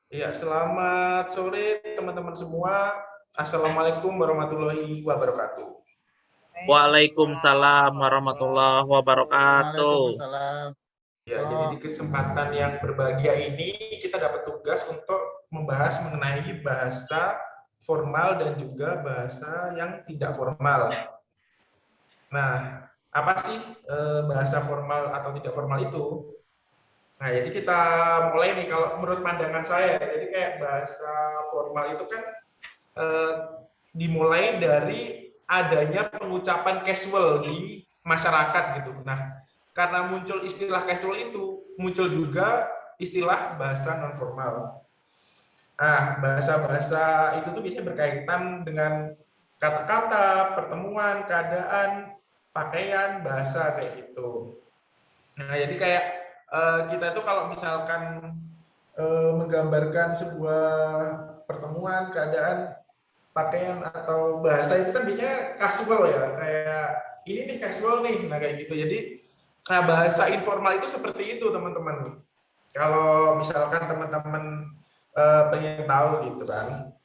Iya, selamat sore teman-teman semua. Assalamualaikum warahmatullahi wabarakatuh. Waalaikumsalam warahmatullahi wabarakatuh. Waalaikumsalam. Ya, jadi Oh, di kesempatan yang berbahagia ini kita dapat tugas untuk membahas mengenai bahasa formal dan juga bahasa yang tidak formal. Nah, apa sih bahasa formal atau tidak formal itu? Nah, jadi kita mulai nih kalau menurut pandangan saya. Jadi kayak bahasa formal itu kan eh, dimulai dari adanya pengucapan casual di masyarakat gitu. Nah, karena muncul istilah casual itu, muncul juga istilah bahasa non formal. Nah, bahasa-bahasa itu tuh biasanya berkaitan dengan kata-kata, pertemuan, keadaan, pakaian, bahasa kayak gitu. Nah, jadi kayak kita tuh kalau misalkan menggambarkan sebuah pertemuan, keadaan, pakaian atau bahasa itu kan biasanya casual ya, kayak ini nih casual nih, nah kayak gitu. Jadi nah bahasa informal itu seperti itu teman-teman. Kalau misalkan teman-teman pengen tahu gitu kan.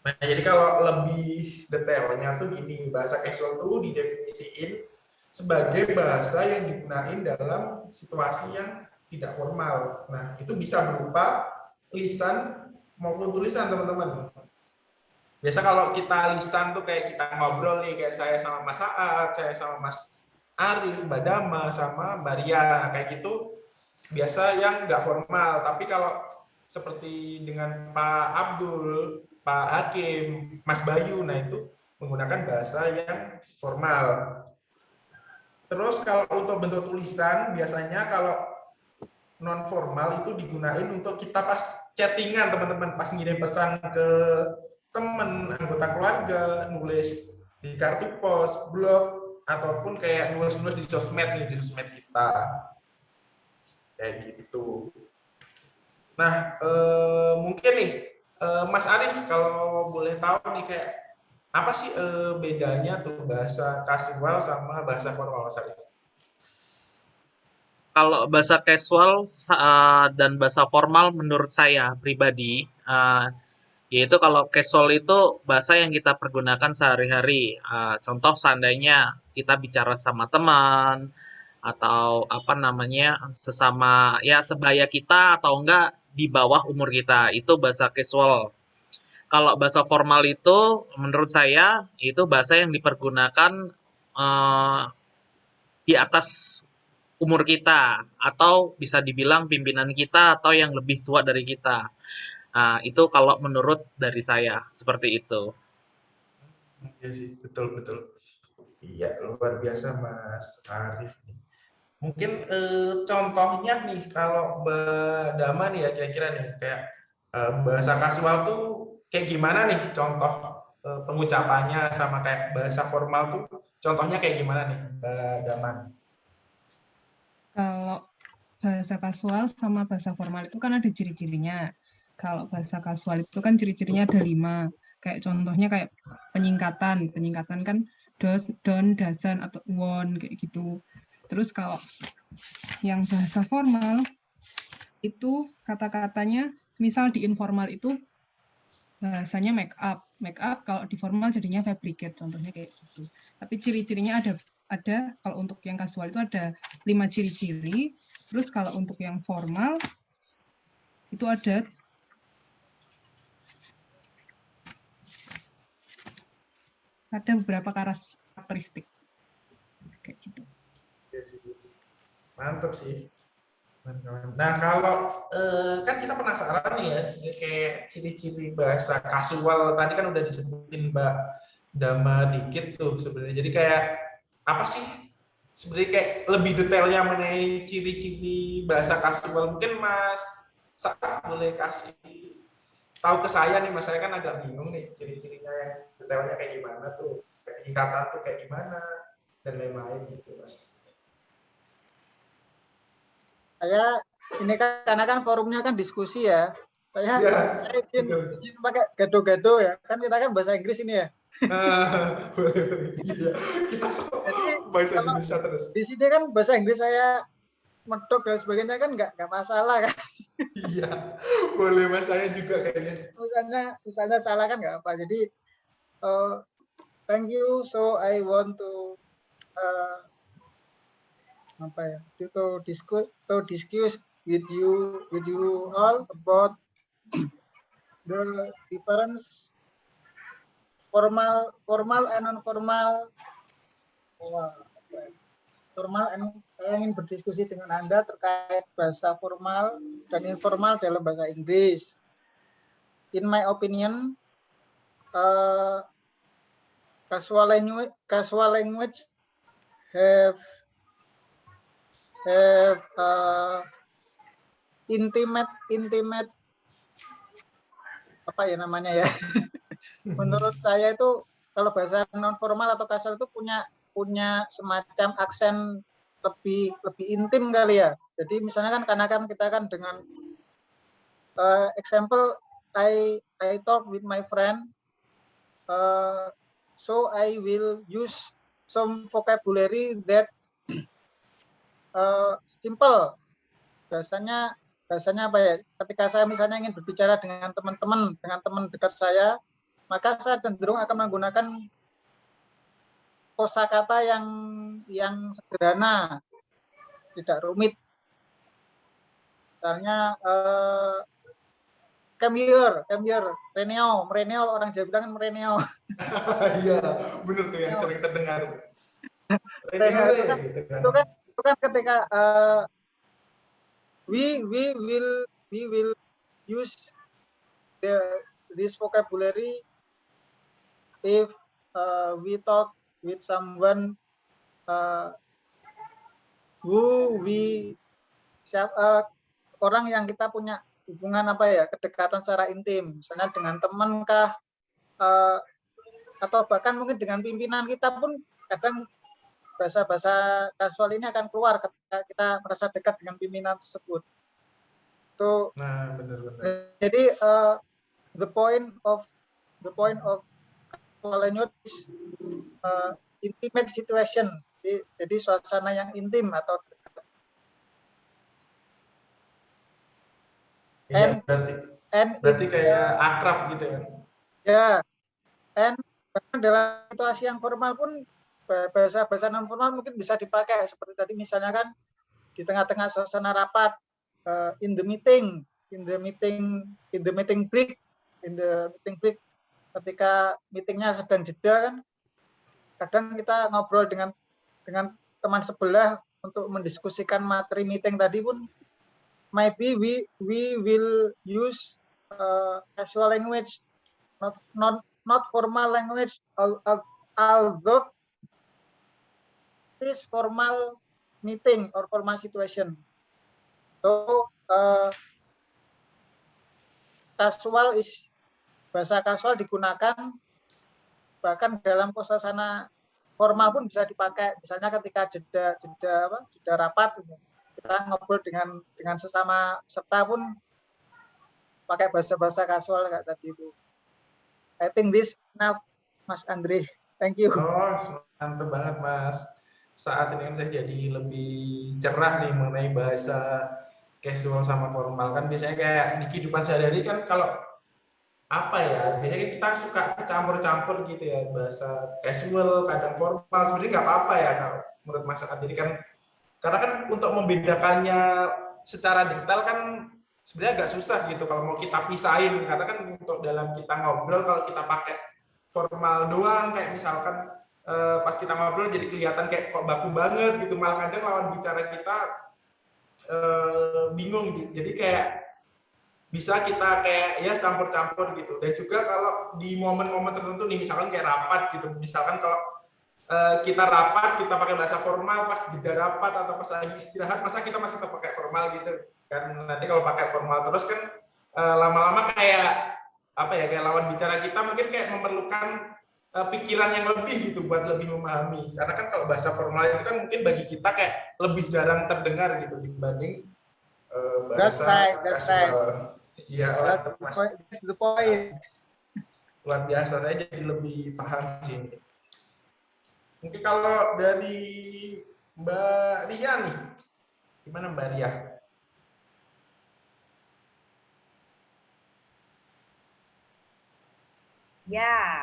Nah jadi kalau lebih detailnya tuh gini, bahasa casual tuh didefinisiin sebagai bahasa yang digunakan dalam situasi yang tidak formal. Nah itu bisa berupa lisan maupun tulisan teman-teman. Biasa kalau kita lisan tuh kayak kita ngobrol nih, kayak saya sama Mas Saad, saya sama Mas Arif, Mbak Dama, sama Mbak Ria, nah, kayak gitu biasa yang nggak formal. Tapi kalau seperti dengan Pak Abdul, Pak Hakim, Mas Bayu, nah itu menggunakan bahasa yang formal. Terus kalau untuk bentuk tulisan, biasanya kalau non formal itu digunakan untuk kita pas chattingan teman-teman, pas ngirim pesan ke teman, anggota keluarga, nulis di kartu pos, blog, ataupun kayak nulis-nulis di sosmed nih, di sosmed kita. Kayak gitu. Nah, mungkin nih, Mas Arif kalau boleh tahu nih kayak apa sih bedanya tuh bahasa kasual sama bahasa formal, Mas Arif? Kalau bahasa casual dan bahasa formal menurut saya pribadi, yaitu kalau casual itu bahasa yang kita pergunakan sehari-hari. Contoh seandainya kita bicara sama teman atau apa namanya sesama ya sebaya kita atau enggak di bawah umur kita, itu bahasa casual. Kalau bahasa formal itu menurut saya itu bahasa yang dipergunakan eh, di atas umur kita atau bisa dibilang pimpinan kita atau yang lebih tua dari kita. Nah, itu kalau menurut dari saya seperti itu. Iya sih, betul betul. Iya, luar biasa Mas Arif. Mungkin contohnya nih kalau Dama nih ya kira-kira nih kayak bahasa kasual tuh kayak gimana nih contoh pengucapannya sama kayak bahasa formal tuh contohnya kayak gimana nih Mbak Daman? Kalau bahasa kasual sama bahasa formal itu kan ada ciri-cirinya. Kalau bahasa kasual itu kan ciri-cirinya ada 5. Kayak contohnya kayak penyingkatan. Penyingkatan kan don, dasan, atau won, kayak gitu. Terus kalau yang bahasa formal, itu kata-katanya, misal di informal itu bahasanya make up. Make up kalau di formal jadinya fabricate, contohnya kayak gitu. Tapi ciri-cirinya ada kalau untuk yang kasual itu ada 5 ciri-ciri. Terus kalau untuk yang formal itu ada beberapa karakteristik kayak gitu. Mantap sih. Nah kalau kan kita penasaran nih ya kayak ciri-ciri bahasa kasual tadi kan udah disebutin Mbak Dama dikit tuh sebenarnya. Jadi kayak apa sih sebenarnya kayak lebih detailnya mengenai ciri-ciri bahasa kasual mungkin Mas Saat boleh kasih tahu ke saya nih Mas, saya kan agak bingung nih ciri-cirinya yang detailnya kayak gimana tuh, kayak ikatan tuh kayak gimana dan lain-lain gitu Mas. saya ini kan karena kan forumnya kan diskusi ya. Saya Iya, saya betul. izin pakai gado-gado ya. Kan kita kan bahasa Inggris ini ya. Nah, boleh. Iya, kita kok Jadi bahasa kalau Indonesia terus. di sini kan bahasa Inggris saya medok dan sebagainya kan nggak masalah kan. Iya, boleh Mas, saya juga kayaknya. Misalnya salah kan nggak apa. Jadi thank you. So I want to uh, apa ya? To discuss with you all about the difference formal and non formal. Formal and saya ingin berdiskusi dengan Anda terkait bahasa formal dan informal dalam bahasa Inggris. In my opinion, casual language have intimate apa ya namanya ya. Menurut saya itu kalau bahasa non formal atau casual itu punya semacam aksen lebih intim kali ya. Jadi misalnya kan karena kan kita kan dengan example I talk with my friend, so I will use some vocabulary that simple. Bahasanya apa ya? Ketika saya misalnya ingin berbicara dengan teman dekat saya, maka saya cenderung akan menggunakan kosakata yang sederhana, tidak rumit. Misalnya come here, mereneo, orang Jawa bilang kan mereneo. Iya, benar tuh yang sering terdengar. Mereneo Gitu kan. itu kan ketika we will use this vocabulary if we talk with someone who orang yang kita punya hubungan apa ya, kedekatan secara intim, misalnya dengan teman kah, atau bahkan mungkin dengan pimpinan kita pun kadang bahasa kasual ini akan keluar ketika kita merasa dekat dengan pimpinan tersebut. Itu Nah, benar-benar. jadi the point of casual language is intimate situation. Jadi suasana yang intim atau Iya, and berarti kayak akrab gitu ya. ya, and dalam situasi yang formal pun bahasa non formal mungkin bisa dipakai seperti tadi misalnya kan di tengah-tengah suasana rapat, in the meeting break, ketika meetingnya sedang jeda kan, kadang kita ngobrol dengan teman sebelah untuk mendiskusikan materi meeting tadi pun maybe we will use casual language, not formal language, although this formal meeting or formal situation. So bahasa kasual digunakan bahkan dalam suasana formal pun bisa dipakai. Misalnya ketika jeda rapat, kita ngobrol dengan sesama peserta pun pakai bahasa kasual kayak tadi itu. I think this enough, Mas Andre. Thank you. Oh, mantap banget Mas. Saat ini kan saya jadi lebih cerah nih mengenai bahasa casual sama formal. Kan biasanya kayak di kehidupan sehari-hari kan kalau apa ya, biasanya kita suka campur-campur gitu ya, bahasa casual, kadang formal. Sebenarnya nggak apa-apa ya kalau menurut masyarakat. Jadi kan, karena kan untuk membedakannya secara detail kan sebenarnya agak susah gitu kalau mau kita pisahin. Karena kan untuk dalam kita ngobrol, kalau kita pakai formal doang, kayak misalkan pas kita ngobrol jadi kelihatan kayak kok baku banget gitu, malah kadang lawan bicara kita bingung gitu. Jadi kayak bisa kita kayak ya campur-campur gitu. Dan juga kalau di momen-momen tertentu nih, misalkan kayak rapat gitu, misalkan kalau kita rapat, kita pakai bahasa formal pas jeda rapat atau pas lagi istirahat, masa kita masih tetap pakai formal gitu kan. Nanti kalau pakai formal terus kan lama-lama kayak apa ya, kayak lawan bicara kita mungkin kayak memerlukan pikiran yang lebih gitu buat lebih memahami. Karena kan kalau bahasa formal itu kan mungkin bagi kita kayak lebih jarang terdengar gitu dibanding bahasa kasual. Iya, that's the point. Luar biasa, saya jadi lebih paham sih. Mungkin kalau dari Mbak Ria nih, gimana Mbak Ria? Ya,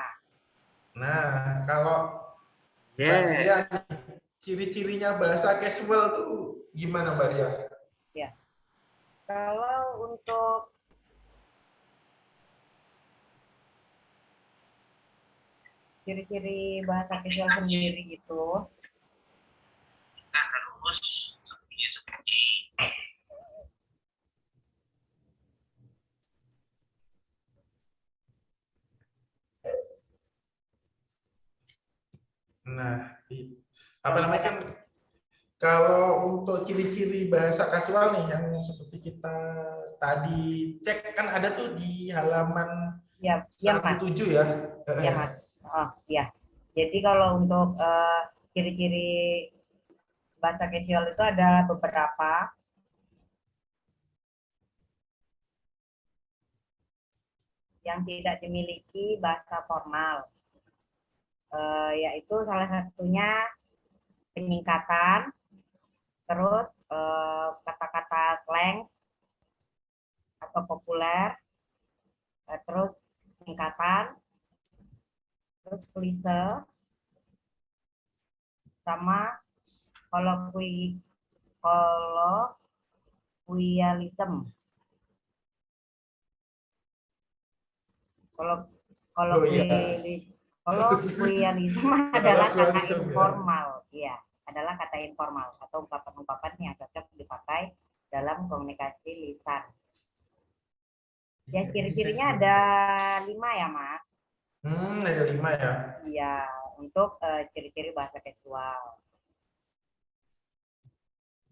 Nah, kalau Mbak Ria, Yes. ciri-cirinya bahasa casual tuh gimana Mbak Ria? ya. Kalau untuk ciri-ciri bahasa casual sendiri itu, Nah, apa namanya kan kalau untuk ciri-ciri bahasa kasual nih yang seperti kita tadi cek kan ada tuh di halaman ya, ya Mas, 17 ya. ya Mas. Oh, ya. Jadi kalau untuk ciri-ciri bahasa casual itu ada beberapa. Yang tidak dimiliki bahasa formal, yaitu salah satunya penyingkatan, terus kata-kata slang atau populer, terus singkatan, terus klise, sama kolokwialisme. Kalau Oh iya. kolokwialisme adalah kata Kolokwialisme, ya. informal, ya, adalah kata informal atau ungkapan-ungkapan yang cocok dipakai dalam komunikasi lisan. Ya, ciri-cirinya ada 5 ya, Mas. Ada 5 ya. Iya, untuk ciri-ciri bahasa casual.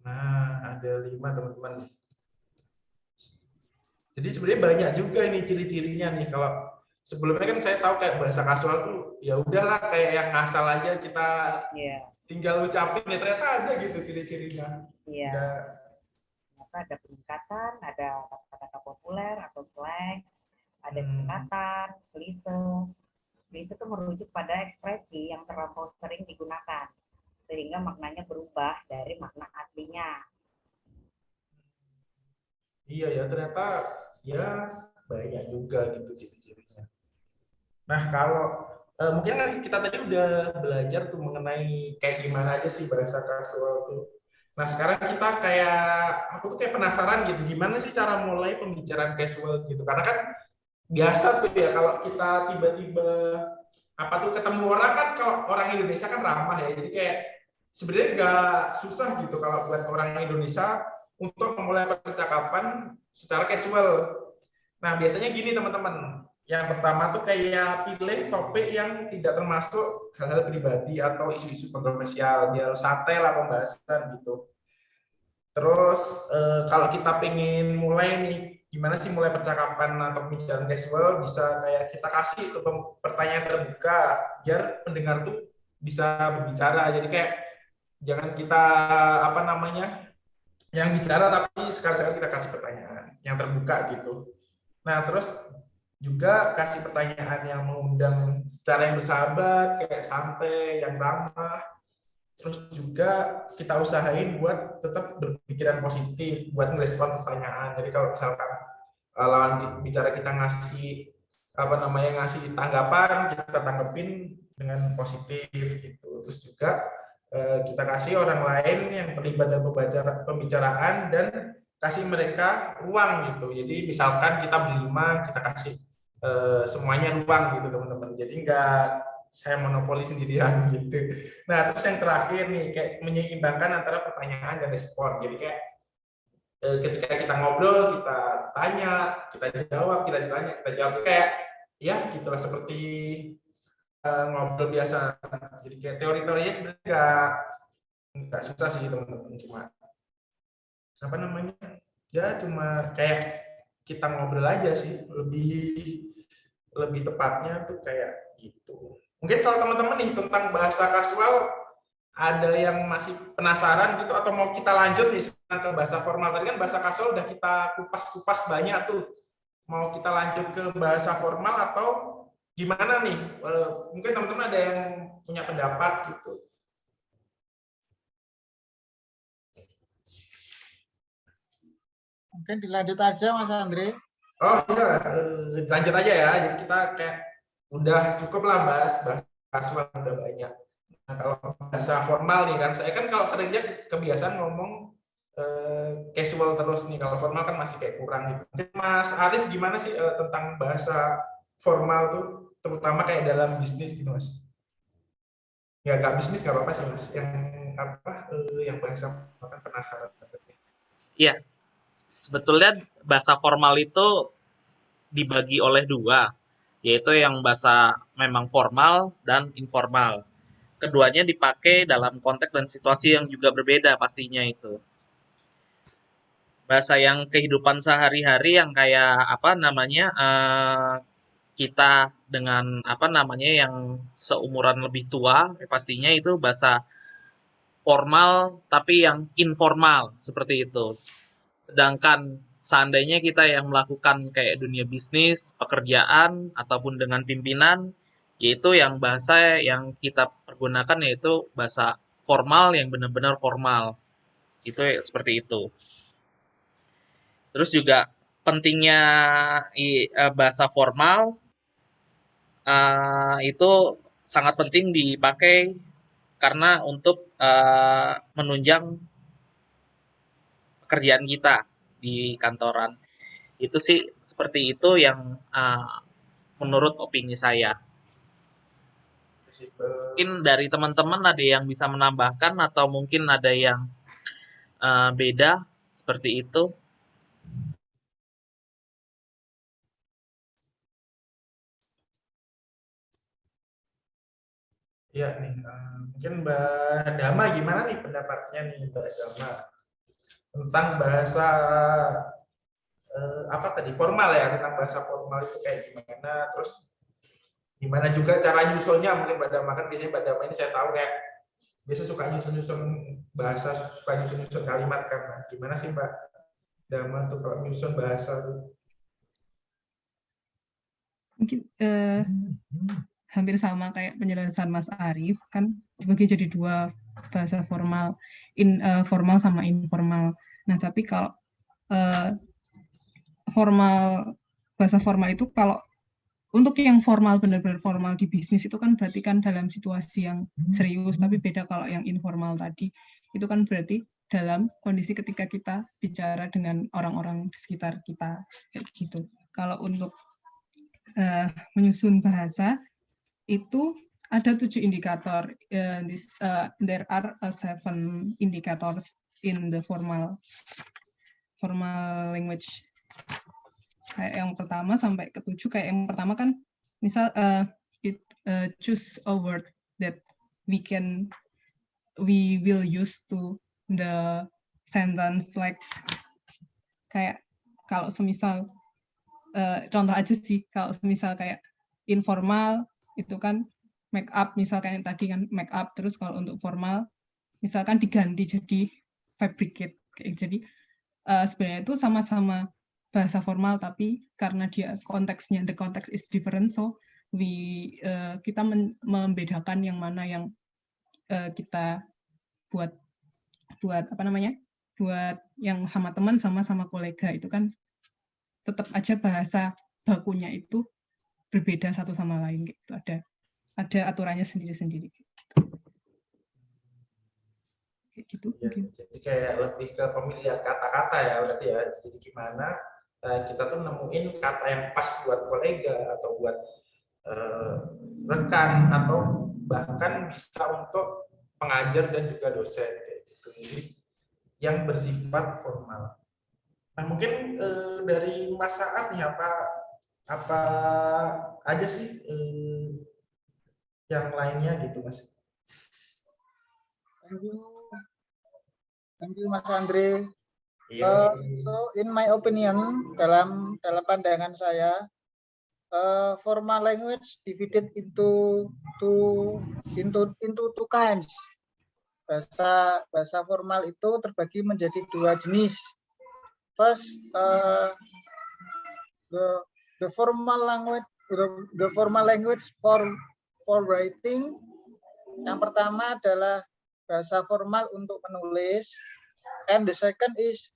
Nah, ada 5 teman-teman. Jadi sebenarnya banyak juga ini ciri-cirinya nih. Kalau sebelumnya kan saya tahu kayak bahasa kasual tuh ya udahlah kayak yang ngasal aja kita tinggal ucapin ya, ternyata ada gitu ciri-cirinya. Iya. Ada ada peningkatan, ada kata-kata populer atau slang, ada singkatan, klise. Klise itu merujuk pada ekspresi yang terlampau sering digunakan, sehingga maknanya berubah dari makna aslinya. Iya ya, ternyata ya banyak juga gitu ciri-cirinya. Nah, kalau mungkin kan kita tadi udah belajar tuh mengenai kayak gimana aja sih bahasa kasual tuh. Nah, sekarang kita kayak aku tuh kayak penasaran gitu, gimana sih cara mulai pembicaraan casual gitu. Karena kan biasa tuh ya kalau kita tiba-tiba apa tuh ketemu orang kan, kalau orang Indonesia kan ramah ya. Jadi kayak sebenarnya nggak susah gitu kalau buat orang Indonesia untuk memulai percakapan secara casual. Nah, biasanya gini teman-teman. Yang pertama tuh kayak pilih topik yang tidak termasuk hal-hal pribadi atau isu-isu kontroversial, biar santai lah pembahasan gitu. Terus kalau kita pengen mulai nih, gimana sih mulai percakapan atau pembicaraan casual, bisa kayak kita kasih tuh pertanyaan terbuka, biar pendengar tuh bisa berbicara. Jadi kayak jangan kita apa namanya yang bicara, tapi sekali-sekali kita kasih pertanyaan yang terbuka gitu. Nah, terus juga kasih pertanyaan yang mengundang cara yang bersahabat, kayak santai, yang ramah. Terus juga kita usahain buat tetap berpikiran positif, buat ngerespon pertanyaan. Jadi kalau misalkan lawan bicara kita ngasih apa namanya ngasih tanggapan, kita tanggepin dengan positif gitu. Terus juga kita kasih orang lain yang terlibat dalam pembicaraan dan kasih mereka ruang gitu. Jadi misalkan kita berlima, kita kasih semuanya ruang gitu teman-teman. Jadi enggak saya monopoli sendirian gitu. Nah, terus yang terakhir nih kayak menyeimbangkan antara pertanyaan dan respon. Jadi kayak ketika kita ngobrol, kita tanya, kita jawab, kita ditanya, kita jawab, kayak ya gitulah seperti ngobrol biasa. Jadi kayak teori-teorinya sebenarnya nggak susah sih teman-teman, cuma apa namanya ya cuma kayak kita ngobrol aja sih, lebih tepatnya tuh kayak gitu. Mungkin kalau teman-teman nih tentang bahasa kasual ada yang masih penasaran gitu atau mau kita lanjut nih ke bahasa formal. Tadi kan bahasa kasual udah kita kupas-kupas banyak tuh. Mau kita lanjut ke bahasa formal atau gimana nih? Mungkin teman-teman ada yang punya pendapat gitu. Mungkin dilanjut aja Mas Andre. Oh iya, lanjut aja ya. Jadi kita kayak udah cukup lah bahas kasual udah banyak. Nah, kalau bahasa formal nih kan, saya kan kalau seringnya kebiasaan ngomong casual terus nih, kalau formal kan masih kayak kurang gitu. Mas Arif gimana sih tentang bahasa formal tuh, terutama kayak dalam bisnis gitu Mas? Ya nggak bisnis nggak apa-apa sih Mas, yang apa yang bahasa kan penasaran. Iya, sebetulnya bahasa formal itu dibagi oleh dua, yaitu yang bahasa memang formal dan informal. Keduanya dipakai dalam konteks dan situasi yang juga berbeda pastinya itu. Bahasa yang kehidupan sehari-hari yang kayak apa namanya kita dengan apa namanya yang seumuran lebih tua, pastinya itu bahasa formal tapi yang informal seperti itu. Sedangkan seandainya kita yang melakukan kayak dunia bisnis, pekerjaan, ataupun dengan pimpinan, yaitu yang bahasa yang kita pergunakan yaitu bahasa formal yang benar-benar formal. Itu seperti itu. Terus juga pentingnya bahasa formal itu sangat penting dipakai karena untuk menunjang pekerjaan kita di kantoran. Itu sih seperti itu yang menurut opini saya. Mungkin dari teman-teman ada yang bisa menambahkan atau mungkin ada yang beda seperti itu. Ya nih, mungkin Mbak Dama gimana nih pendapatnya nih Mbak Dama tentang bahasa apa tadi formal ya, tentang bahasa formal itu kayak gimana, terus gimana juga cara nyusunnya. Mungkin Mbak Dama kan biasanya Mbak Dama ini saya tahu kayak biasa suka nyusun-nyusun bahasa, suka nyusun-nyusun kalimat kan. Nah, gimana sih Mbak Dama tuh kalau nyusun bahasa tuh? Mungkin hampir sama kayak penjelasan Mas Arif, kan dibagi jadi dua, bahasa formal, formal sama informal. Nah, tapi kalau bahasa formal itu kalau untuk yang formal, benar-benar formal di bisnis itu kan berarti kan dalam situasi yang serius, tapi beda kalau yang informal tadi, itu kan berarti dalam kondisi ketika kita bicara dengan orang-orang di sekitar kita, kayak gitu. Kalau untuk menyusun bahasa, itu ada 7 indikator. There are 7 indicators in the formal language. Kayak yang pertama sampai ke-7, kayak yang pertama kan misal choose a word that we will use to the sentence, like kayak kalau semisal contoh aja sih, kalau semisal kayak informal itu kan make up, misalkan yang tadi kan make up, terus kalau untuk formal misalkan diganti jadi fabricate. Jadi sebenarnya itu sama-sama bahasa formal, tapi karena dia konteksnya, the context is different, so kita membedakan yang mana yang kita buat apa namanya, buat yang sama teman sama kolega, itu kan tetap aja bahasa bakunya itu berbeda satu sama lain gitu. Ada aturannya sendiri-sendiri gitu. Ya, jadi kayak lebih ke pemilihan kata-kata ya berarti ya. Jadi gimana kita tuh nemuin kata yang pas buat kolega atau buat rekan atau bahkan bisa untuk pengajar dan juga dosen kayak gitu. Jadi yang bersifat formal. Nah, mungkin dari Mas Saat nih apa aja sih yang lainnya gitu Mas? Thank you Mas Andre. Iya. So in my opinion, dalam pandangan saya, formal language divided into two kinds. Bahasa formal itu terbagi menjadi dua jenis. First, the formal language for writing. Yang pertama adalah bahasa formal untuk menulis, and the second is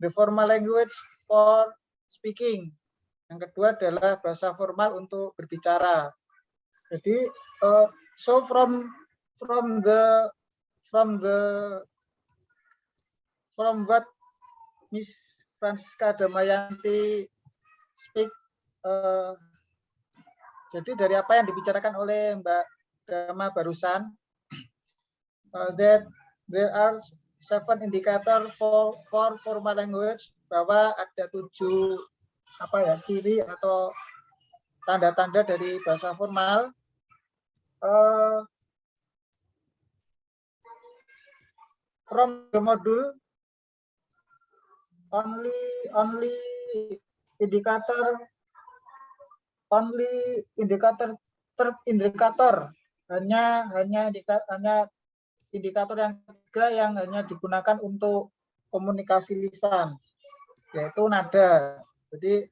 the formal language for speaking. Yang kedua adalah bahasa formal untuk berbicara. Jadi so from what Miss Francisca Damayanti speak, jadi dari apa yang dibicarakan oleh Mbak Dama barusan, that there are 7 indicator for formal language, bahwa ada 7 ciri atau tanda-tanda dari bahasa formal. From the module, only indikator hanya indikator yang ketiga yang hanya digunakan untuk komunikasi lisan, yaitu nada. Jadi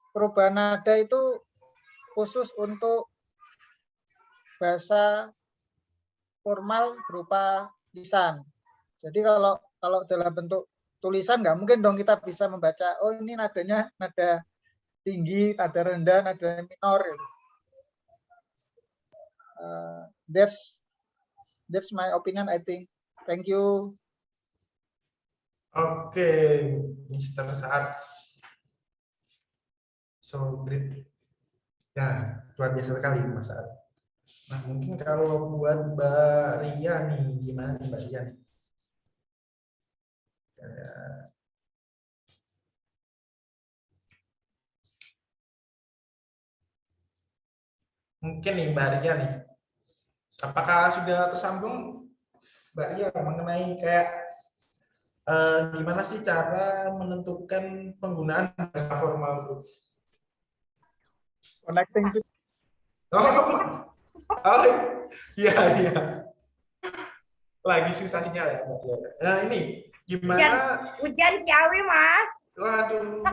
perubahan nada itu khusus untuk bahasa formal berupa lisan. Jadi kalau dalam bentuk tulisan nggak mungkin dong kita bisa membaca, oh ini nadanya nada tinggi, nada rendah, nada minor. That's my opinion, I think. Thank you. Oke, Mr. Saad. So great. Ya, luar biasa sekali Mas Saad. Nah, mungkin kalau buat Mbak Ria nih, gimana nih Mbak Ria? Mungkin nih Mbak Ria nih, apakah sudah tersambung Mbak Ria mengenai kayak gimana sih cara menentukan penggunaan bahasa formal itu? Connecting to... Oh, iya. Lagi susah sinyal ya Mbak Ria. Nah ini gimana? Hujan Ciawi Mas. Waduh.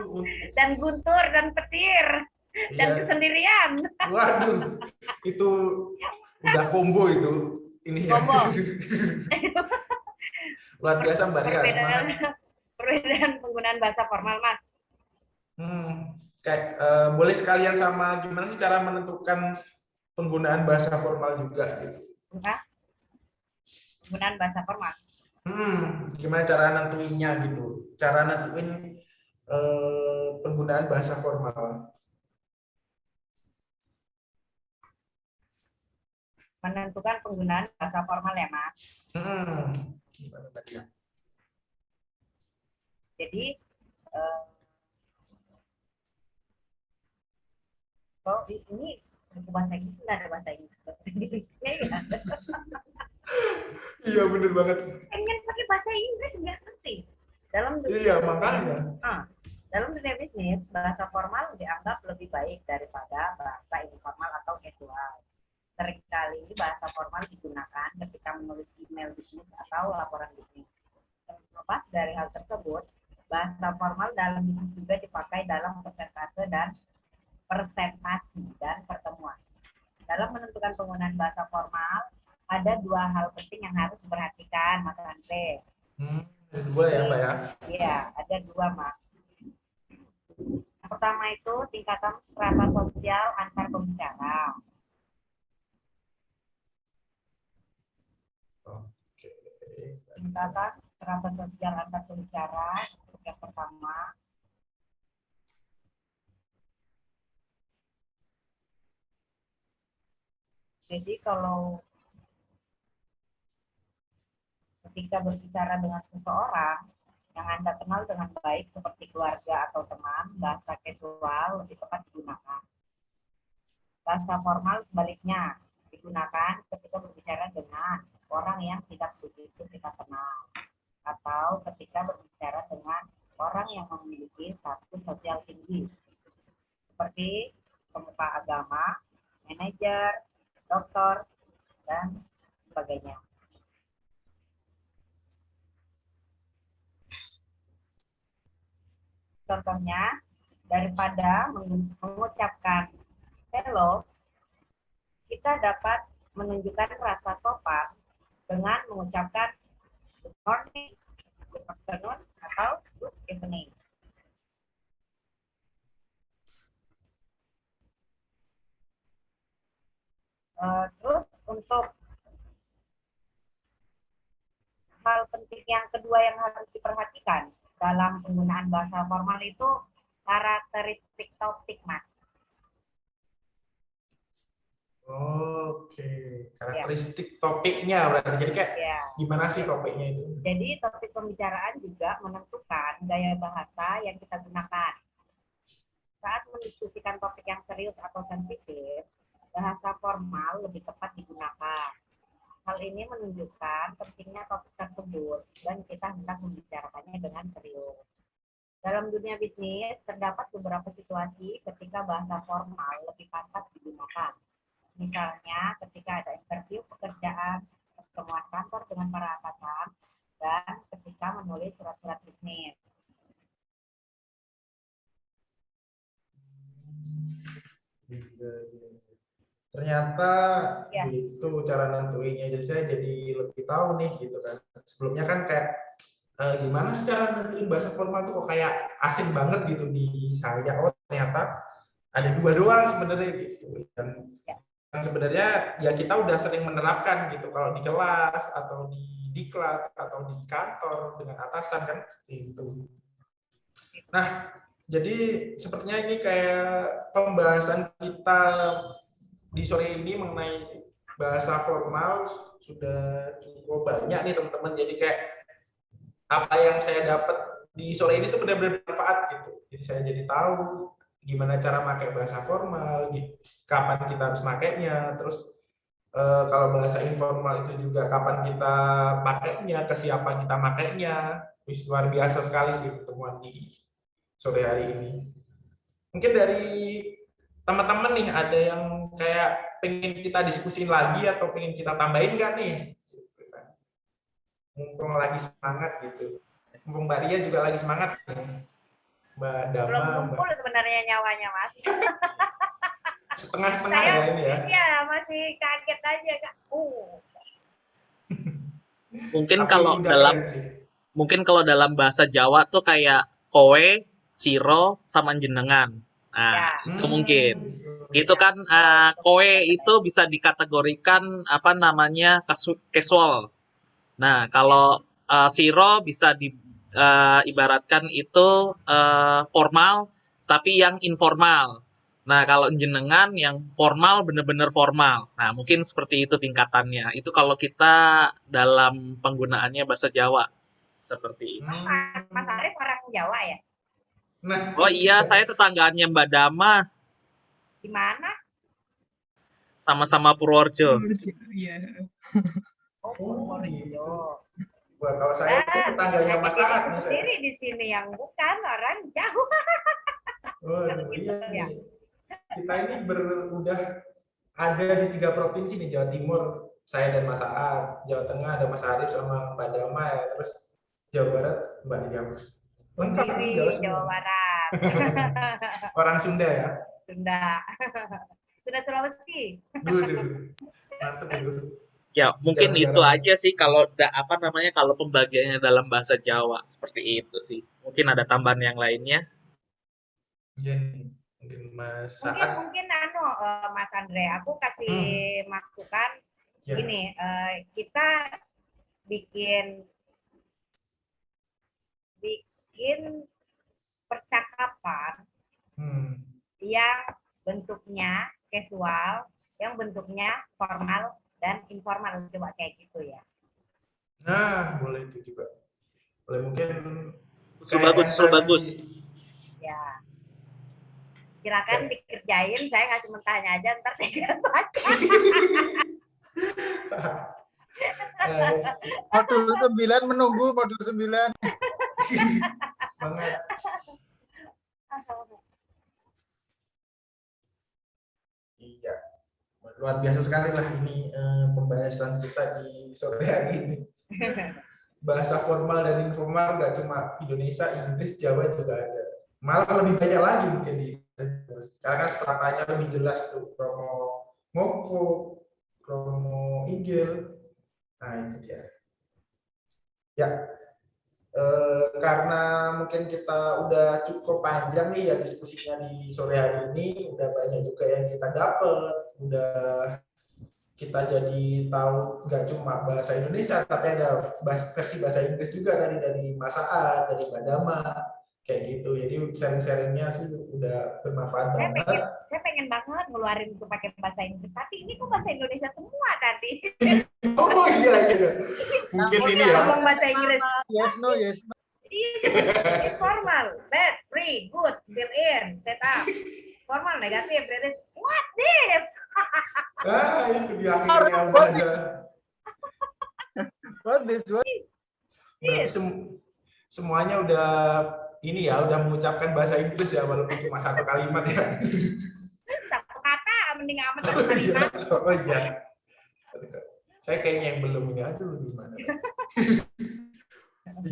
Dan guntur dan petir dan Iya. kesendirian. Waduh, itu udah combo itu. Ini ya. Combo. Luar biasa Mbak Ria, semangat. Perbedaan penggunaan bahasa formal Mas. Kayak boleh sekalian sama gimana sih cara menentukan penggunaan bahasa formal juga gitu. Penggunaan bahasa formal. Gimana cara nentuinnya gitu? Cara nentuin penggunaan bahasa formal. Menentukan penggunaan bahasa formal ya Mas. Jadi ini buku bahasa Inggris, nggak ada bahasa Inggrisnya ya. Iya bener banget. Pengen pakai bahasa Inggris nggak ngerti. Dalam iya makanya. Dalam dunia bisnis, bahasa formal dianggap lebih baik daripada bahasa informal atau casual. Seringkali bahasa formal digunakan ketika menulis email bisnis atau laporan bisnis. Terlepas dari hal tersebut, bahasa formal dalam bisnis juga dipakai dalam presentasi dan pertemuan. Dalam menentukan penggunaan bahasa formal, ada 2 hal penting yang harus diperhatikan, Mas Andre. Ada 2 ya, Mbak ya? Iya, ada 2, Mas. Yang pertama itu tingkatan strata sosial antar pembicara. Tingkatan strata sosial antar pembicara untuk yang pertama. Jadi kalau ketika berbicara dengan seseorang yang Anda kenal dengan baik seperti keluarga atau teman, bahasa casual lebih tepat digunakan. Bahasa formal sebaliknya digunakan ketika berbicara dengan orang yang tidak begitu kita kenal atau ketika berbicara dengan orang yang memiliki status sosial tinggi seperti pemuka agama, manajer, dokter, dan sebagainya. Contohnya, daripada mengucapkan hello, kita dapat menunjukkan rasa sopan dengan mengucapkan good morning, good afternoon, atau good evening. karakteristik yang kedua yang harus diperhatikan dalam penggunaan bahasa formal itu karakteristik topik, Mas. Oke, karakteristik topiknya berarti. Jadi kayak gimana sih topiknya itu? Jadi topik pembicaraan juga menentukan gaya bahasa yang kita gunakan. Saat mendiskusikan topik yang serius atau sensitif, bahasa formal lebih tepat digunakan. Hal ini menunjukkan pentingnya topik tersebut dan kita hendak membicarakannya dengan serius. Dalam dunia bisnis, terdapat beberapa situasi ketika bahasa formal lebih pantas digunakan. Misalnya, ketika ada interview pekerjaan, pertemuan kantor dengan para atasan, dan ketika menulis surat-surat bisnis. Ternyata gitu cara nentuinnya. Jadi saya jadi lebih tahu nih gitu kan. Sebelumnya kan kayak gimana sih cara nentuin bahasa formal tuh kok kayak asing banget gitu di saya. Oh ternyata ada dua doang sebenarnya gitu. Dan sebenarnya ya kita udah sering menerapkan gitu kalau di kelas atau di diklat atau di kantor dengan atasan kan seperti itu. Nah, jadi sepertinya ini kayak pembahasan kita di sore ini mengenai bahasa formal sudah cukup banyak nih teman-teman. Jadi kayak apa yang saya dapat di sore ini tuh benar-benar bermanfaat gitu. Jadi saya jadi tahu gimana cara pakai bahasa formal, kapan kita harus makainya, terus kalau bahasa informal itu juga kapan kita pakainya, ke siapa kita makainya. Luar biasa sekali sih pertemuan di sore hari ini. Mungkin dari teman-teman nih ada yang kayak pengen kita diskusin lagi atau pengen kita tambahin nggak nih? Mumpung lagi semangat gitu. Mumpung Mbak Ria juga lagi semangat nih. Mbak Dama. Belum kumpul sebenarnya nyawanya, Mas. Setengah-setengah ya ini ya? Iya, masih kaget aja, Kak. Mungkin kalau dalam bahasa Jawa tuh kayak kowe, siro, sama jenengan. Nah, itu mungkin. Itu kan kowe itu bisa dikategorikan apa namanya casual. Nah, kalau siro bisa ibaratkan itu formal tapi yang informal. Nah, kalau jenengan yang formal benar-benar formal. Nah, mungkin seperti itu tingkatannya. Itu kalau kita dalam penggunaannya bahasa Jawa. Seperti itu. Mas Arief orang Jawa ya? Nah, oh iya, saya tetanggaannya Mbak Dama. Di mana? Sama-sama Purworejo. Iya. Oh, Purworejo. Wah, kalau saya itu tetangganya Mas Aat. Sendiri di sini yang bukan orang Jawa. Oh iya. Kita ini udah ada di 3 provinsi nih, Jawa Timur saya dan Mas Aat, Jawa Tengah ada Mas Arief sama Mbak Dama ya, terus Jawa Barat Mbak Diamus. Lengkap nih Jawa Barat. Orang Sunda ya? Sunda. Sunda Sulawesi. Mantap itu. Ya, mungkin itu aja sih kalau kalau pembagiannya dalam bahasa Jawa seperti itu sih. Mungkin ada tambahan yang lainnya. Mungkin Mas Saat. Mungkin Mas Andre, aku kasih masukan gini, kita bikin percakapan yang bentuknya casual, yang bentuknya formal dan informal, coba kayak gitu ya. Nah, boleh itu juga. Boleh mungkin bagus. Ya. Silakan dikerjain, saya ngasih mentahnya aja, ntar saya baca. Modul 9 menunggu modul 9. Banget. Iya. Luar biasa sekali lah ini pembahasan kita di sore hari ini. Bahasa formal dan informal nggak cuma Indonesia, Inggris, Jawa juga ada. Malah lebih banyak lagi mungkin di karena stratanya lebih jelas tuh, kromo ngoko, kromo igel. Nah itu dia. Ya, karena mungkin kita udah cukup panjang nih ya diskusinya di sore hari ini, udah banyak juga yang kita dapat, udah kita jadi tahu nggak cuma bahasa Indonesia, tapi ada versi bahasa Inggris juga tadi dari Mas Aat, dari Mbak Dama, kayak gitu. Jadi sharing-sharingnya sih udah bermanfaat banget. Saya pengen banget ngeluarin itu pakai bahasa Inggris, tapi ini kok bahasa Indonesia semua tadi. Oh iya. Mungkin ini ya. Ngomong bahasa Inggris. Yes, no. Iya, formal, bad, free, good, fill in, set up. Formal, negatif, kritis. What this? Nah, itu di akhirnya udah ada. What this? Berarti semuanya udah ini ya, udah mengucapkan bahasa Inggris ya, walaupun cuma satu kalimat ya. Satu kata, mending amat satu kalimat. Oh iya. Saya kayaknya yang belum ini. Aduh, gimana?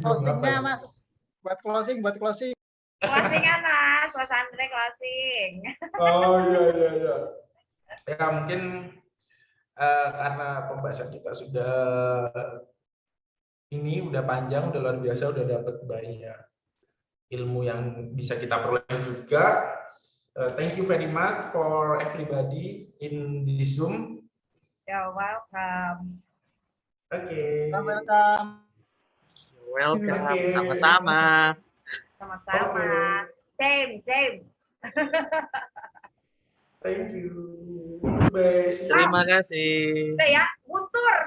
Closingnya Mas. Buat closing. Closingan Mas Andre closing. Oh iya. Ya mungkin karena pembahasan kita udah panjang, udah luar biasa, udah dapat banyak ilmu yang bisa kita peroleh juga. Thank you very much for everybody in the Zoom. You're welcome. Oke. Welcome. Welcome, Oke. sama-sama. Sama-sama. Same. Thank you. Bye. Terima kasih. Udah ya, muntur.